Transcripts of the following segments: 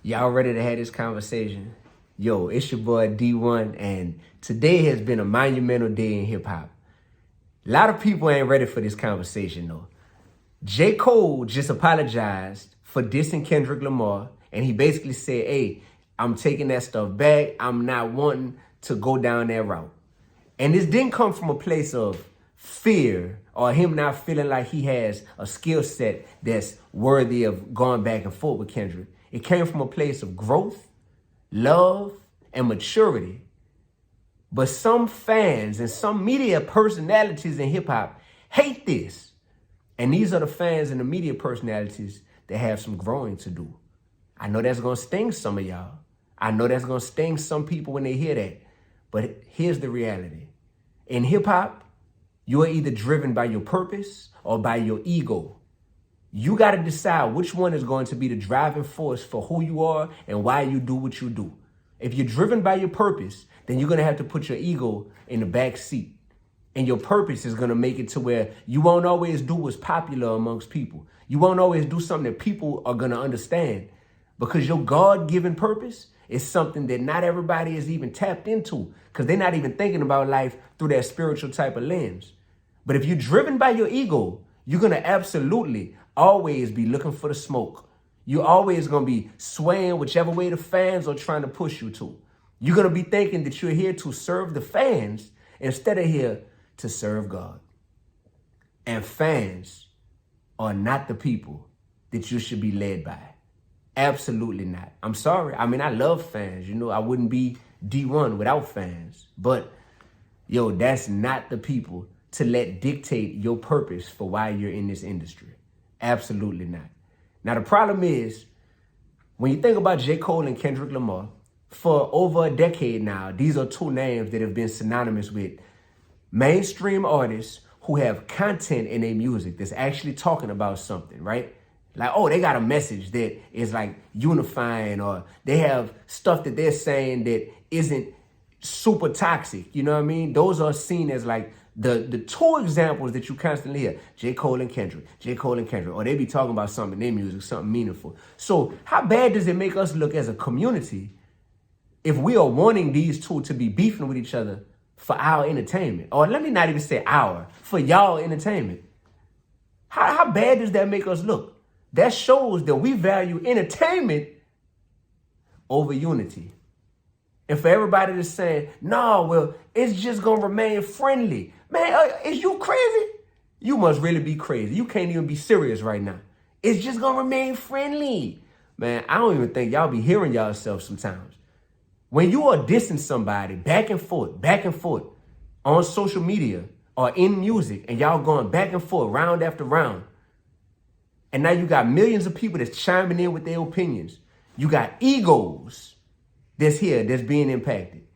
Y'all ready to have this conversation? Yo, it's your boy Dee-1, and today has been a monumental day in hip-hop. A lot of people ain't ready for this conversation, though. J. Cole just apologized for dissing Kendrick Lamar, and he basically said, hey, I'm taking that stuff back. I'm not wanting to go down that route. And this didn't come from a place of fear or him not feeling like he has a skill set that's worthy of going back and forth with Kendrick. It came from a place of growth, love, and maturity. But some fans and some media personalities in hip-hop hate this. And these are the fans and the media personalities that have some growing to do. I know that's going to sting some of y'all. I know that's going to sting some people when they hear that. But here's the reality. In hip-hop, you are either driven by your purpose or by your ego. You got to decide which one is going to be the driving force for who you are and why you do what you do. If you're driven by your purpose, then you're going to have to put your ego in the back seat. And your purpose is going to make it to where you won't always do what's popular amongst people. You won't always do something that people are going to understand, because your God-given purpose is something that not everybody is even tapped into, because they're not even thinking about life through that spiritual type of lens. But if you're driven by your ego, you're going to absolutely always be looking for the smoke. You're always going to be swaying whichever way the fans are trying to push you to. You're going to be thinking that you're here to serve the fans instead of here to serve God. And fans are not the people that you should be led by. Absolutely not. I'm sorry. I mean, I love fans. You know, I wouldn't be D1 without fans. But, yo, that's not the people to let dictate your purpose for why you're in this industry. Absolutely not. Now, the problem is, when you think about J. Cole and Kendrick Lamar, for over a decade now, these are two names that have been synonymous with mainstream artists who have content in their music that's actually talking about something, right? Like, oh, they got a message that is like unifying, or they have stuff that they're saying that isn't super toxic. You know what I mean? Those are seen as like the two examples that you constantly hear. J. Cole and Kendrick, J. Cole and Kendrick, or they be talking about something in their music, something meaningful. So how bad does it make us look as a community if we are wanting these two to be beefing with each other for our entertainment? Or let me not even say our, for y'all entertainment. How bad does that make us look? That shows that we value entertainment over unity. And for everybody that's saying, no, well, it's just going to remain friendly. Man, is you crazy? You must really be crazy. You can't even be serious right now. It's just going to remain friendly. Man, I don't even think y'all be hearing yourselves sometimes. When you are dissing somebody back and forth on social media or in music, and y'all going back and forth round after round, and now you got millions of people that's chiming in with their opinions. You got egos that's here, that's being impacted.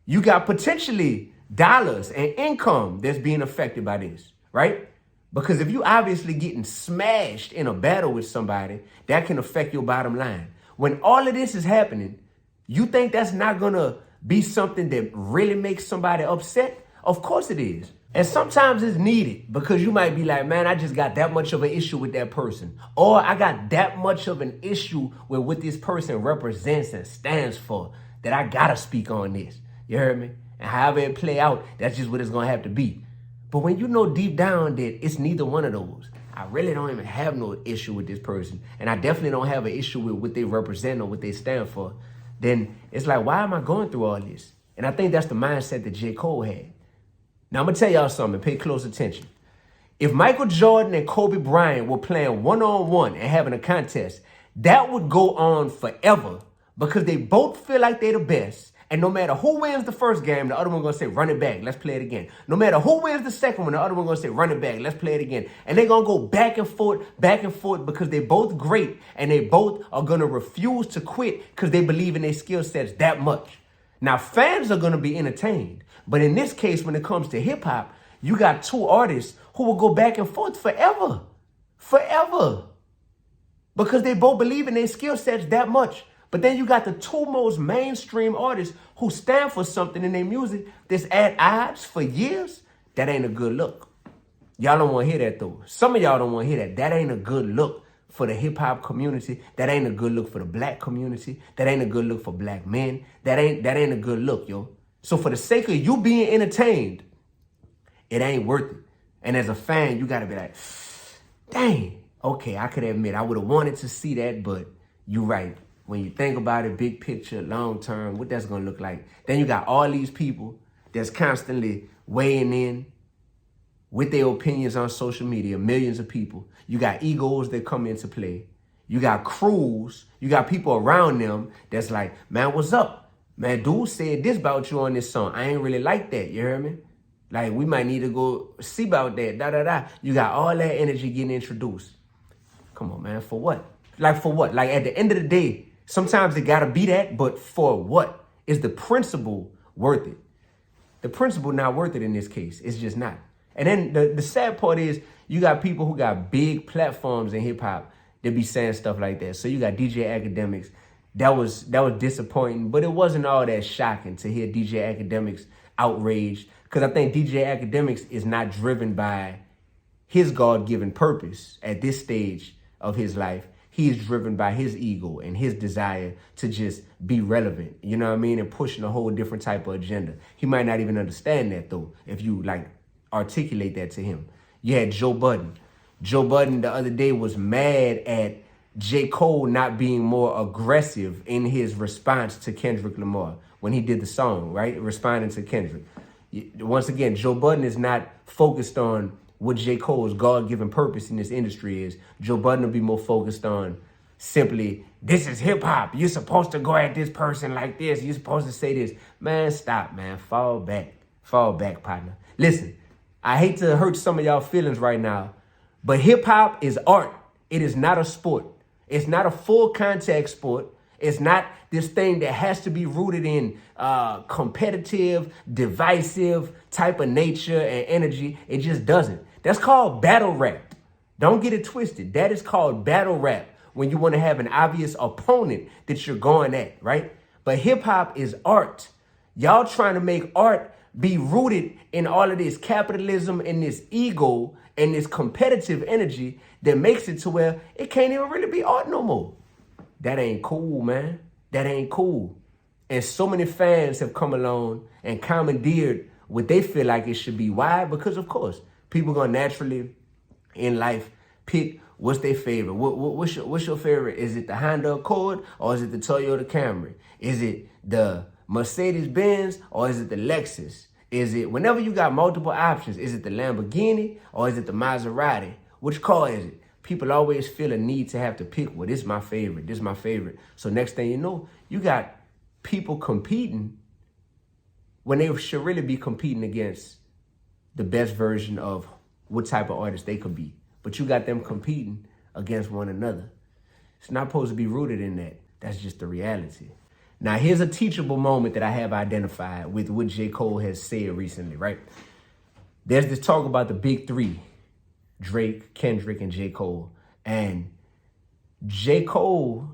You got potentially dollars and income that's being affected by this, right? Because if you obviously getting smashed in a battle with somebody, that can affect your bottom line. When all of this is happening, you think that's not gonna be something that really makes somebody upset? Of course it is. And sometimes it's needed, because you might be like, man, I just got that much of an issue with that person. Or I got that much of an issue with what this person represents and stands for, that I gotta speak on this. You heard me? And however it play out, that's just what it's gonna have to be. But when you know deep down that it's neither one of those, I really don't even have no issue with this person, and I definitely don't have an issue with what they represent or what they stand for, then it's like, why am I going through all this? And I think that's the mindset that J. Cole had. Now, I'm going to tell y'all something. Pay close attention. If Michael Jordan and Kobe Bryant were playing one-on-one and having a contest, that would go on forever, because they both feel like they're the best. And no matter who wins the first game, the other one going to say, run it back. Let's play it again. No matter who wins the second one, the other one going to say, run it back. Let's play it again. And they're going to go back and forth, because they're both great. And they both are going to refuse to quit because they believe in their skill sets that much. Now, fans are going to be entertained. But in this case, when it comes to hip hop, you got two artists who will go back and forth forever. Forever. Because they both believe in their skill sets that much. But then you got the two most mainstream artists who stand for something in their music that's at odds for years. That ain't a good look. Y'all don't want to hear that, though. Some of y'all don't want to hear that. That ain't a good look for the hip hop community. That ain't a good look for the black community. That ain't a good look for black men. That ain't a good look, yo. So for the sake of you being entertained, it ain't worth it. And as a fan, you gotta be like, dang, okay, I could admit I would have wanted to see that, but you're right. When you think about it, big picture, long term, what that's gonna look like. Then you got all these people that's constantly weighing in with their opinions on social media, millions of people. You got egos that come into play. You got crews, you got people around them that's like, man, what's up? Man, dude said this about you on this song. I ain't really like that, you hear me? Like, we might need to go see about that, da-da-da. You got all that energy getting introduced. Come on, man, for what? Like, for what? Like, at the end of the day, sometimes it gotta be that, but for what? Is the principle worth it? The principle not worth it in this case. It's just not. And then the sad part is you got people who got big platforms in hip hop that be saying stuff like that. So you got DJ Academics. That was disappointing, but it wasn't all that shocking to hear DJ Academics outraged, because I think DJ Academics is not driven by his God-given purpose at this stage of his life. He is driven by his ego and his desire to just be relevant, you know what I mean, and pushing a whole different type of agenda. He might not even understand that, though, if you like articulate that to him. You had Joe Budden. Joe Budden the other day was mad at J. Cole not being more aggressive in his response to Kendrick Lamar when he did the song, right? Responding to Kendrick. Once again, Joe Budden is not focused on what J. Cole's God-given purpose in this industry is. Joe Budden will be more focused on simply, this is hip-hop. You're supposed to go at this person like this. You're supposed to say this. Man, stop, man. Fall back. Fall back, partner. Listen, I hate to hurt some of y'all feelings right now, but hip-hop is art. It is not a sport. It's not a full contact sport. It's not this thing that has to be rooted in competitive, divisive type of nature and energy. It just doesn't. That's called battle rap. Don't get it twisted. That is called battle rap when you want to have an obvious opponent that you're going at, right? But hip hop is art. Y'all trying to make art be rooted in all of this capitalism and this ego and this competitive energy that makes it to where it can't even really be art no more. That ain't cool, man. That ain't cool. And so many fans have come along and commandeered what they feel like it should be. Why? Because, of course, people going to naturally in life pick what's their favorite. What's your favorite? Is it the Honda Accord or is it the Toyota Camry? Is it the Mercedes Benz or is it the Lexus? Is it, whenever you got multiple options, is it the Lamborghini or is it the Maserati? Which car is it? People always feel a need to have to pick, well, this is my favorite, this is my favorite. So next thing you know, you got people competing when they should really be competing against the best version of what type of artist they could be. But you got them competing against one another. It's not supposed to be rooted in that. That's just the reality. Now, here's a teachable moment that I have identified with what J. Cole has said recently, right? There's this talk about the big three, Drake, Kendrick, and J. Cole. And J. Cole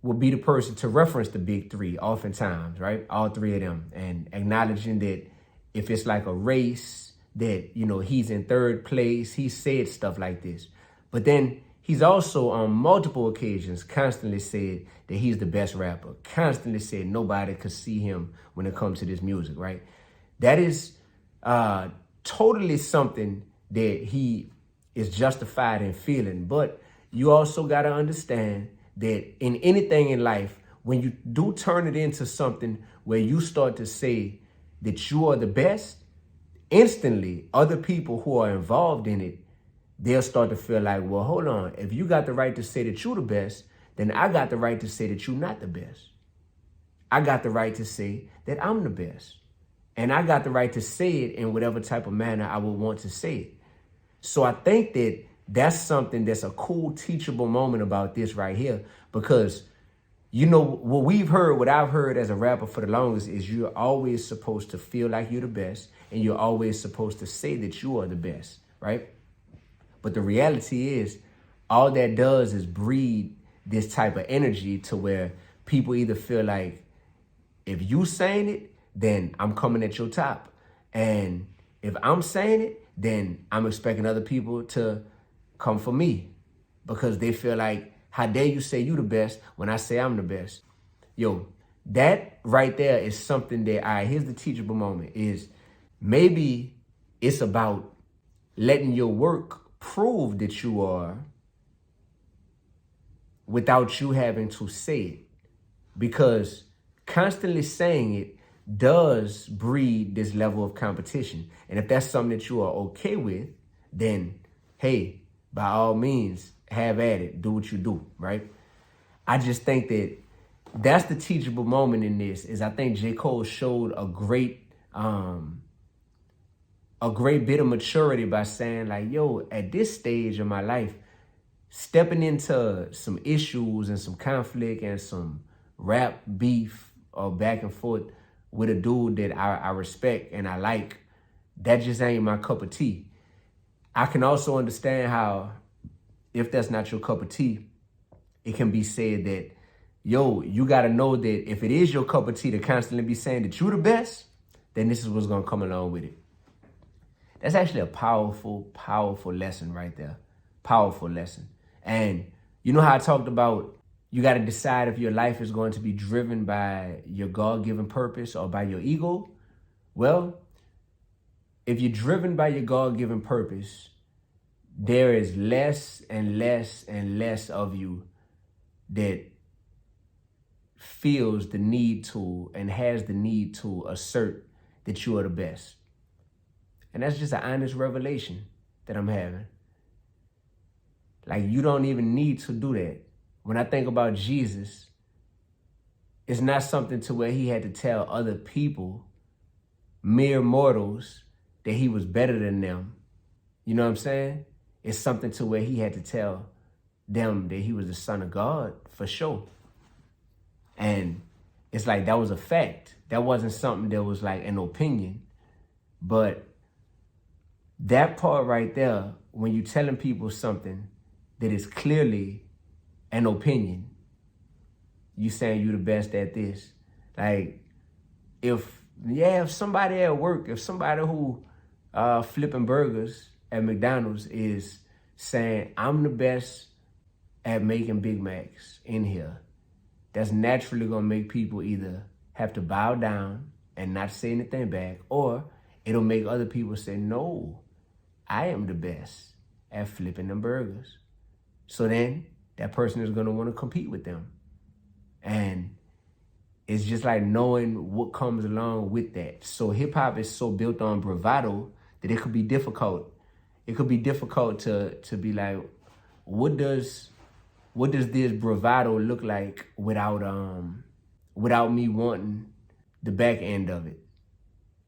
will be the person to reference the big three oftentimes, right? All three of them. And acknowledging that if it's like a race, that, you know, he's in third place. He said stuff like this. But then he's also on multiple occasions constantly said that he's the best rapper. Constantly said nobody could see him when it comes to this music, right? That is totally something that he is justified in feeling. But you also got to understand that in anything in life, when you do turn it into something where you start to say that you are the best, instantly other people who are involved in it, they'll start to feel like, well, hold on. If you got the right to say that you're the best, then I got the right to say that you're not the best. I got the right to say that I'm the best. And I got the right to say it in whatever type of manner I would want to say it. So I think that that's something that's a cool, teachable moment about this right here. Because, you know, what I've heard as a rapper for the longest is you're always supposed to feel like you're the best. And you're always supposed to say that you are the best, right? But the reality is, all that does is breed this type of energy to where people either feel like, if you saying it, then I'm coming at your top. And if I'm saying it, then I'm expecting other people to come for me. because they feel like, how dare you say you the best when I say I'm the best? Yo, that right there is something that, all right, here's the teachable moment, is maybe it's about letting your work prove that you are without you having to say it. Because constantly saying it does breed this level of competition. And if that's something that you are okay with, then hey, by all means, have at it. Do what you do, right? I just think that that's the teachable moment in this, is I think J. Cole showed a great bit of maturity by saying like, yo, at this stage of my life, stepping into some issues and some conflict and some rap beef or back and forth with a dude that I respect and I like, that just ain't my cup of tea. I can also understand how, if that's not your cup of tea, it can be said that, yo, you got to know that if it is your cup of tea to constantly be saying that you're the best, then this is what's going to come along with it. That's actually a powerful, powerful lesson right there. Powerful lesson. And you know how I talked about you got to decide if your life is going to be driven by your God-given purpose or by your ego? Well, if you're driven by your God-given purpose, there is less and less and less of you that feels the need to and has the need to assert that you are the best. And that's just an honest revelation that I'm having. Like, you don't even need to do that. When I think about Jesus, it's not something to where he had to tell other people, mere mortals, that he was better than them. You know what I'm saying? It's something to where he had to tell them that he was the Son of God, for sure. And it's like, that was a fact. That wasn't something that was like an opinion. But that part right there, when you're telling people something that is clearly an opinion, you saying you the best at this. Like, if somebody at work, if somebody who flipping burgers at McDonald's is saying, I'm the best at making Big Macs in here, that's naturally gonna make people either have to bow down and not say anything back, or it'll make other people say, no, I am the best at flipping them burgers. So then that person is gonna wanna compete with them. And it's just like knowing what comes along with that. So hip hop is so built on bravado that it could be difficult. It could be difficult to be like, what does this bravado look like without me wanting the back end of it?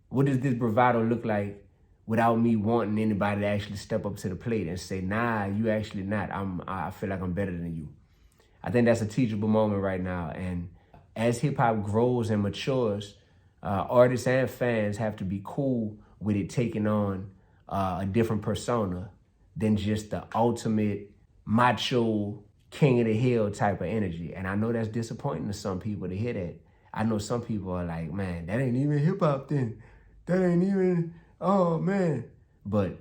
What does this bravado look like without me wanting anybody to actually step up to the plate and say, nah, you actually not. I feel like I'm better than you. I think that's a teachable moment right now. And as hip hop grows and matures, artists and fans have to be cool with it taking on a different persona than just the ultimate macho king of the hill type of energy. And I know that's disappointing to some people to hear that. I know some people are like, man, that ain't even hip hop then. That ain't even, oh man. But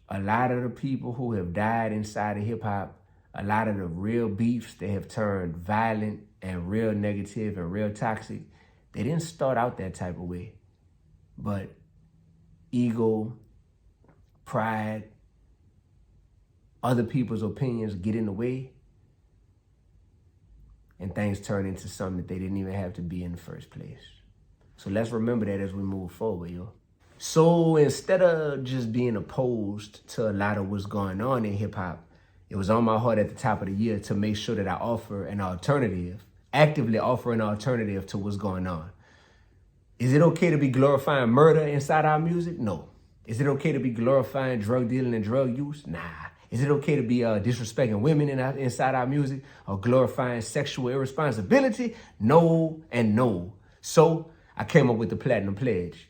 a lot of the people who have died inside of hip hop, a lot of the real beefs that have turned violent and real negative and real toxic, they didn't start out that type of way. But ego, pride, other people's opinions get in the way, and things turn into something that they didn't even have to be in the first place. So let's remember that as we move forward, yo. So instead of just being opposed to a lot of what's going on in hip hop, it was on my heart at the top of the year to make sure that I offer an alternative, actively offer an alternative to what's going on. Is it okay to be glorifying murder inside our music? No. Is it okay to be glorifying drug dealing and drug use? Nah. Is it okay to be disrespecting women inside our music or glorifying sexual irresponsibility? No and no. So I came up with the Platinum Pledge.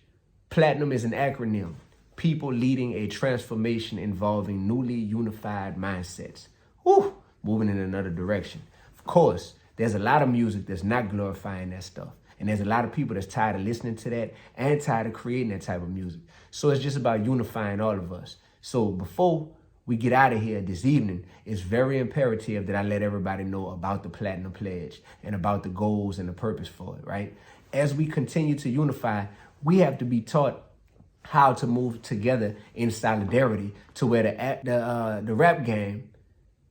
Platinum is an acronym. People leading a transformation involving newly unified mindsets. Whew, moving in another direction. Of course, there's a lot of music that's not glorifying that stuff. And there's a lot of people that's tired of listening to that and tired of creating that type of music. So it's just about unifying all of us. So before we get out of here this evening, it's very imperative that I let everybody know about the Platinum Pledge and about the goals and the purpose for it, right? As we continue to unify, we have to be taught how to move together in solidarity to where the rap game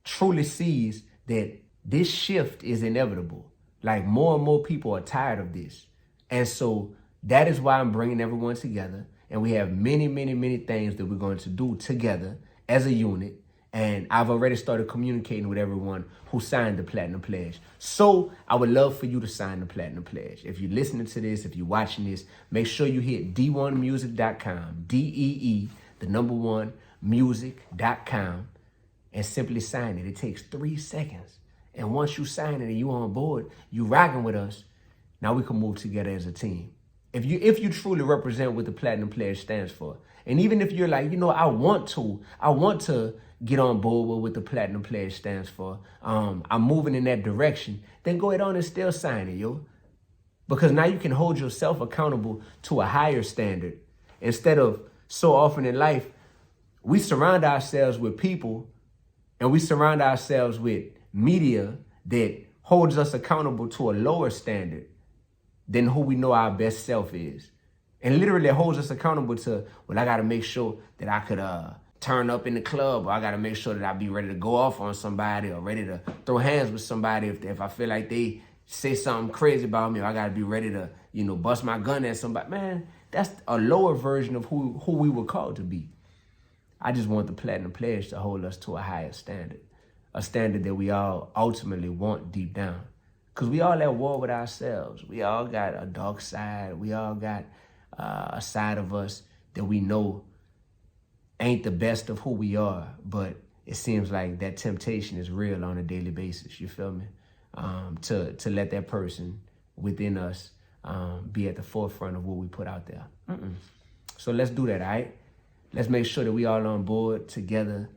truly sees that this shift is inevitable. Like more and more people are tired of this. And so that is why I'm bringing everyone together. And we have many, many, many things that we're going to do together as a unit. And I've already started communicating with everyone who signed the Platinum Pledge. So I would love for you to sign the Platinum Pledge. If you're listening to this, if you're watching this, make sure you hit Dee-1music.com, DEE, the number one, music.com, and simply sign it. It takes 3 seconds. And once you sign it and you on board, you rocking with us, now we can move together as a team. If you truly represent what the Platinum Pledge stands for, and even if you're like, I want to get on board with what the Platinum Pledge stands for, I'm moving in that direction, then go ahead on and still sign it, yo. Because now you can hold yourself accountable to a higher standard. Instead of so often in life, we surround ourselves with people and we surround ourselves with media that holds us accountable to a lower standard than who we know our best self is. And literally holds us accountable to, well, I got to make sure that I could turn up in the club, or I got to make sure that I be ready to go off on somebody or ready to throw hands with somebody if I feel like they say something crazy about me, or I got to be ready to, bust my gun at somebody. Man, that's a lower version of who we were called to be. I just want the Platinum Pledge to hold us to a higher standard, a standard that we all ultimately want deep down. Because we all at war with ourselves. We all got a dark side. We all got a side of us that we know ain't the best of who we are. But it seems like that temptation is real on a daily basis. You feel me? To let that person within us be at the forefront of what we put out there. So let's do that, all right? Let's make sure that we all on board together.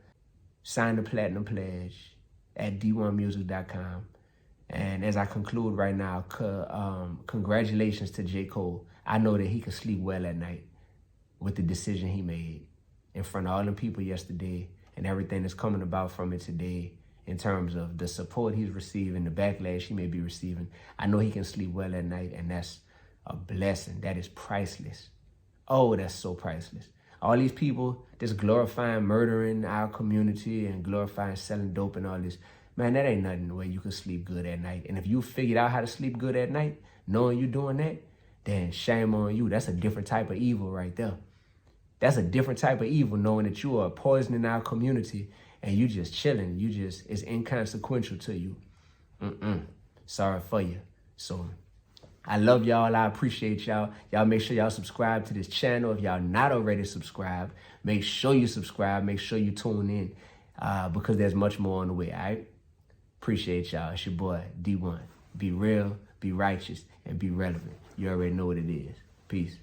Sign the Platinum Pledge at Dee-1music.com. And as I conclude right now, congratulations to J. Cole. I know that he could sleep well at night with the decision he made in front of all the people yesterday and everything that's coming about from it today in terms of the support he's receiving, the backlash he may be receiving. I know he can sleep well at night, and that's a blessing. That is priceless. Oh, that's so priceless. All these people just glorifying murdering our community and glorifying selling dope and all this. Man, that ain't nothing where you can sleep good at night. And if you figured out how to sleep good at night, knowing you doing that, then shame on you. That's a different type of evil right there. That's a different type of evil, knowing that you are poisoning our community and you just chilling. It's inconsequential to you. Sorry for you. So I love y'all. I appreciate y'all. Y'all make sure y'all subscribe to this channel. If y'all not already subscribed, make sure you subscribe. Make sure you tune in because there's much more on the way, all right? Appreciate y'all. It's your boy, Dee-1. Be real, be righteous, and be relevant. You already know what it is. Peace.